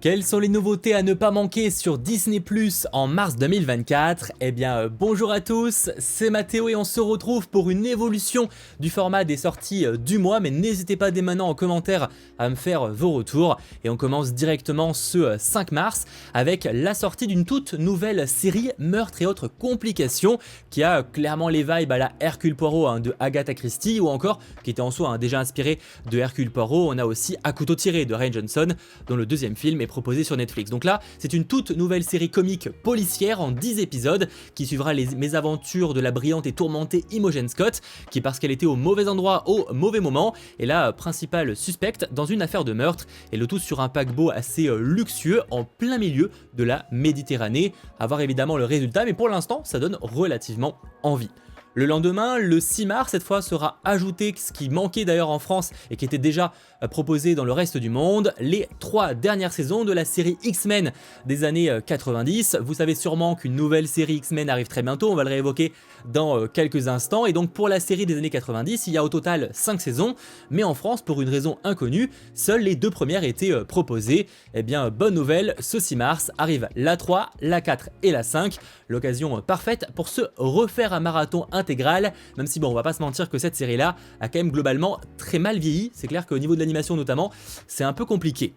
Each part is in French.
Quelles sont les nouveautés à ne pas manquer sur Disney+ en mars 2024? Eh bien, bonjour à tous, c'est Mathéo et on se retrouve pour une évolution du format des sorties du mois, mais n'hésitez pas dès maintenant en commentaire à me faire vos retours. Et on commence directement ce 5 mars avec la sortie d'une toute nouvelle série Meurtres et autres complications qui a clairement les vibes à la Hercule Poirot de Agatha Christie, ou encore, qui était en soi déjà inspiré de Hercule Poirot, on a aussi À couteau tiré de Rian Johnson, dont le deuxième film est proposé sur Netflix. Donc là, c'est une toute nouvelle série comique policière en 10 épisodes qui suivra les mésaventures de la brillante et tourmentée Imogen Scott, qui parce qu'elle était au mauvais endroit au mauvais moment est la principale suspecte dans une affaire de meurtre, et le tout sur un paquebot assez luxueux en plein milieu de la Méditerranée. À voir évidemment le résultat, mais pour l'instant, ça donne relativement envie. Le lendemain, le 6 mars, cette fois sera ajouté ce qui manquait d'ailleurs en France et qui était déjà proposé dans le reste du monde, les 3 dernières saisons de la série X-Men des années 90. Vous savez sûrement qu'une nouvelle série X-Men arrive très bientôt, on va le réévoquer dans quelques instants. Et donc pour la série des années 90, il y a au total 5 saisons, mais en France, pour une raison inconnue, seules les 2 premières étaient proposées. Eh bien, bonne nouvelle, ce 6 mars arrive la 3, la 4 et la 5, l'occasion parfaite pour se refaire un marathon intégral, même si bon, on va pas se mentir que cette série là a quand même globalement très mal vieilli. C'est clair qu'au niveau de l'animation notamment, c'est un peu compliqué.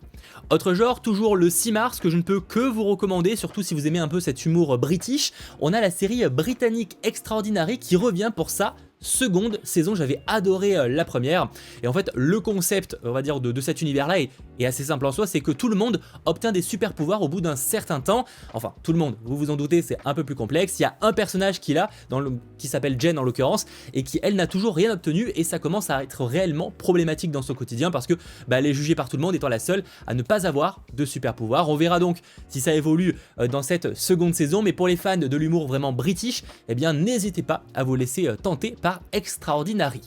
Autre genre, toujours le 6 mars, que je ne peux que vous recommander, surtout si vous aimez un peu cet humour british, on a la série britannique Extraordinary qui revient pour sa seconde saison. J'avais adoré la première, et en fait le concept, on va dire, de cet univers là est assez simple en soi, c'est que tout le monde obtient des super pouvoirs au bout d'un certain temps. Enfin tout le monde, vous vous en doutez, c'est un peu plus complexe. Il y a un personnage qui s'appelle Jen en l'occurrence, et qui elle n'a toujours rien obtenu, et ça commence à être réellement problématique dans son quotidien parce que elle est jugée par tout le monde étant la seule à ne pas avoir de super pouvoirs. On verra donc si ça évolue dans cette seconde saison, mais pour les fans de l'humour vraiment british, eh bien n'hésitez pas à vous laisser tenter par Extraordinary.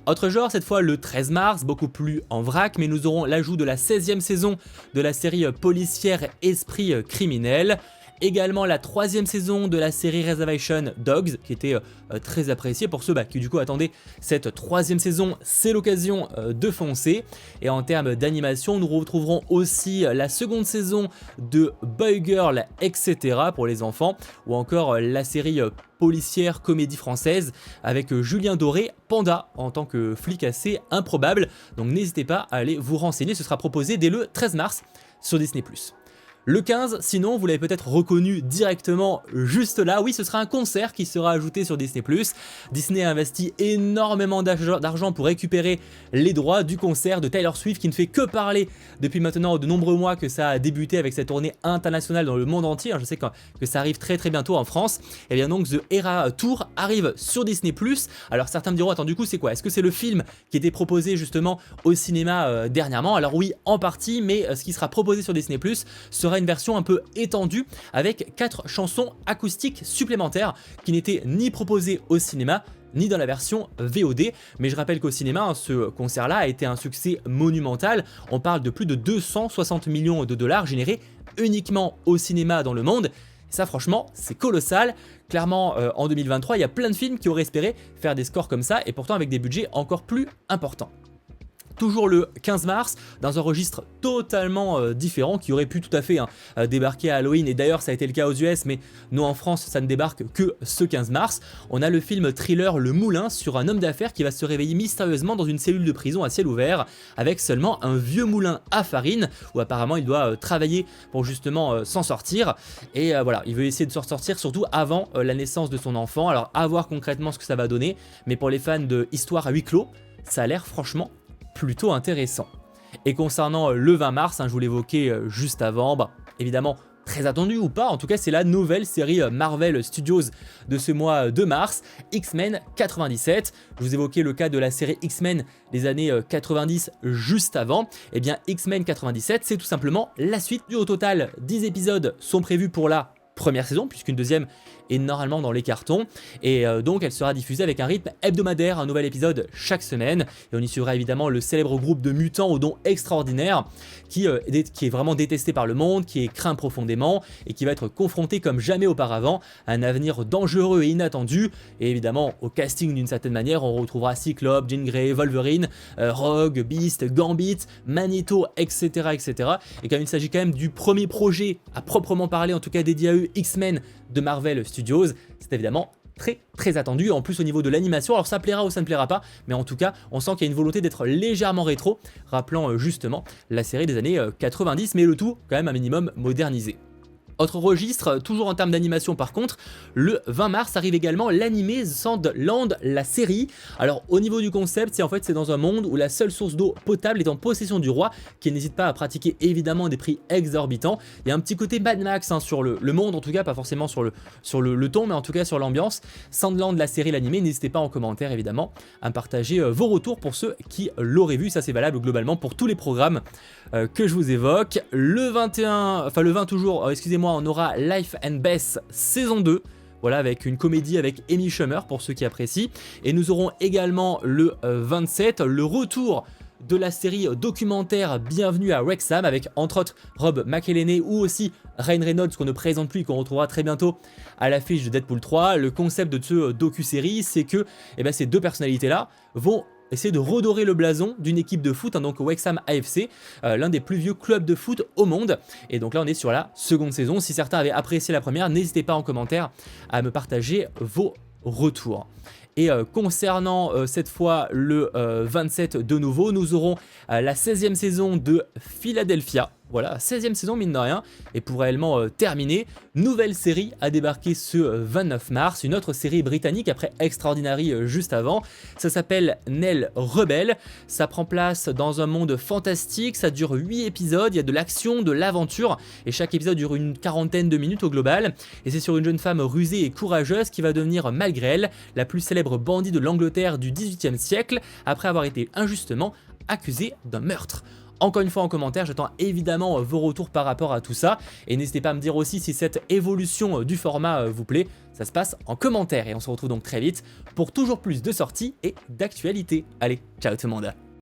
Autre genre, cette fois le 13 mars, beaucoup plus en vrac, mais nous aurons l'ajout de la 16e saison de la série policière Esprit criminel. Également la 3e saison de la série Reservation Dogs, qui était très appréciée pour ceux qui du coup attendaient cette 3e saison. C'est l'occasion de foncer. Et en termes d'animation, nous retrouverons aussi la seconde saison de Boy Girl, etc. pour les enfants, ou encore la série policière comédie française avec Julien Doré, Panda, en tant que flic assez improbable. Donc n'hésitez pas à aller vous renseigner, ce sera proposé dès le 13 mars sur Disney+. Le 15, sinon, vous l'avez peut-être reconnu directement juste là, oui, ce sera un concert qui sera ajouté sur Disney+. Disney a investi énormément d'argent pour récupérer les droits du concert de Taylor Swift, qui ne fait que parler depuis maintenant de nombreux mois que ça a débuté avec cette tournée internationale dans le monde entier. Je sais que ça arrive très bientôt en France. Et bien donc The Eras Tour arrive sur Disney+. Alors certains me diront, attends, du coup c'est quoi? Est-ce que c'est le film qui était proposé justement au cinéma dernièrement? Alors oui, en partie, mais ce qui sera proposé sur Disney+ sera une version un peu étendue avec 4 chansons acoustiques supplémentaires qui n'étaient ni proposées au cinéma ni dans la version VOD. Mais je rappelle qu'au cinéma, ce concert-là a été un succès monumental. On parle de plus de 260 millions de dollars générés uniquement au cinéma dans le monde. Ça franchement, c'est colossal. Clairement, en 2023, il y a plein de films qui auraient espéré faire des scores comme ça, et pourtant avec des budgets encore plus importants. Toujours le 15 mars, dans un registre totalement différent qui aurait pu tout à fait débarquer à Halloween, et d'ailleurs ça a été le cas aux US, mais nous en France ça ne débarque que ce 15 mars. On a le film thriller Le Moulin sur un homme d'affaires qui va se réveiller mystérieusement dans une cellule de prison à ciel ouvert avec seulement un vieux moulin à farine où apparemment il doit travailler pour justement s'en sortir, et voilà, il veut essayer de s'en sortir surtout avant la naissance de son enfant. Alors à voir concrètement ce que ça va donner, mais pour les fans de histoire à huis clos, ça a l'air franchement plutôt intéressant. Et concernant le 20 mars, je vous l'évoquais juste avant, évidemment très attendu ou pas, en tout cas c'est la nouvelle série Marvel Studios de ce mois de mars, X-Men 97. Je vous évoquais le cas de la série X-Men des années 90 juste avant. Et bien X-Men 97, c'est tout simplement la suite. Au total, 10 épisodes sont prévus pour la première saison, puisqu'une deuxième est normalement dans les cartons, et donc elle sera diffusée avec un rythme hebdomadaire, un nouvel épisode chaque semaine, et on y suivra évidemment le célèbre groupe de mutants aux dons extraordinaires, qui est vraiment détesté par le monde, qui est craint profondément, et qui va être confronté comme jamais auparavant à un avenir dangereux et inattendu, et évidemment au casting d'une certaine manière, on retrouvera Cyclope, Jean Grey, Wolverine, Rogue, Beast, Gambit, Magneto, etc. etc. Et comme il s'agit quand même du premier projet à proprement parler, en tout cas dédié à eux, X-Men de Marvel Studios, c'est évidemment très attendu. En plus au niveau de l'animation, alors ça plaira ou ça ne plaira pas, mais en tout cas on sent qu'il y a une volonté d'être légèrement rétro, rappelant justement la série des années 90, mais le tout quand même un minimum modernisé. Autre registre, toujours en termes d'animation par contre, le 20 mars arrive également l'animé Sandland, la série. Alors au niveau du concept, c'est dans un monde où la seule source d'eau potable est en possession du roi, qui n'hésite pas à pratiquer évidemment des prix exorbitants. Il y a un petit côté Mad Max sur le monde en tout cas, pas forcément sur le ton, mais en tout cas sur l'ambiance. Sandland, la série, l'animé, n'hésitez pas en commentaire évidemment à me partager vos retours pour ceux qui l'auraient vu, ça c'est valable globalement pour tous les programmes que je vous évoque. Le 20 toujours, excusez-moi, on aura Life and Beth saison 2. Voilà, avec une comédie avec Amy Schumer pour ceux qui apprécient. Et nous aurons également le 27, le retour de la série documentaire Bienvenue à Wrexham, avec entre autres Rob McElhenney ou aussi Ryan Reynolds qu'on ne présente plus et qu'on retrouvera très bientôt à l'affiche de Deadpool 3. Le concept de ce docu-série, c'est que ces deux personnalités-là vont essayer de redorer le blason d'une équipe de foot, donc Wrexham AFC, l'un des plus vieux clubs de foot au monde. Et donc là on est sur la seconde saison. Si certains avaient apprécié la première, n'hésitez pas en commentaire à me partager vos retours. Et concernant cette fois le 27 de nouveau, nous aurons la 16e saison de Philadelphia. Voilà, 16e saison mine de rien, et pour réellement terminer, nouvelle série a débarqué ce 29 mars, une autre série britannique après Extraordinary juste avant. Ça s'appelle Nell Rebelle, ça prend place dans un monde fantastique, ça dure 8 épisodes, il y a de l'action, de l'aventure, et chaque épisode dure une quarantaine de minutes au global, et c'est sur une jeune femme rusée et courageuse qui va devenir malgré elle la plus célèbre bandit de l'Angleterre du XVIIIe siècle, après avoir été injustement accusée d'un meurtre. Encore une fois en commentaire, j'attends évidemment vos retours par rapport à tout ça, et n'hésitez pas à me dire aussi si cette évolution du format vous plaît, ça se passe en commentaire, et on se retrouve donc très vite pour toujours plus de sorties et d'actualités. Allez, ciao tout le monde.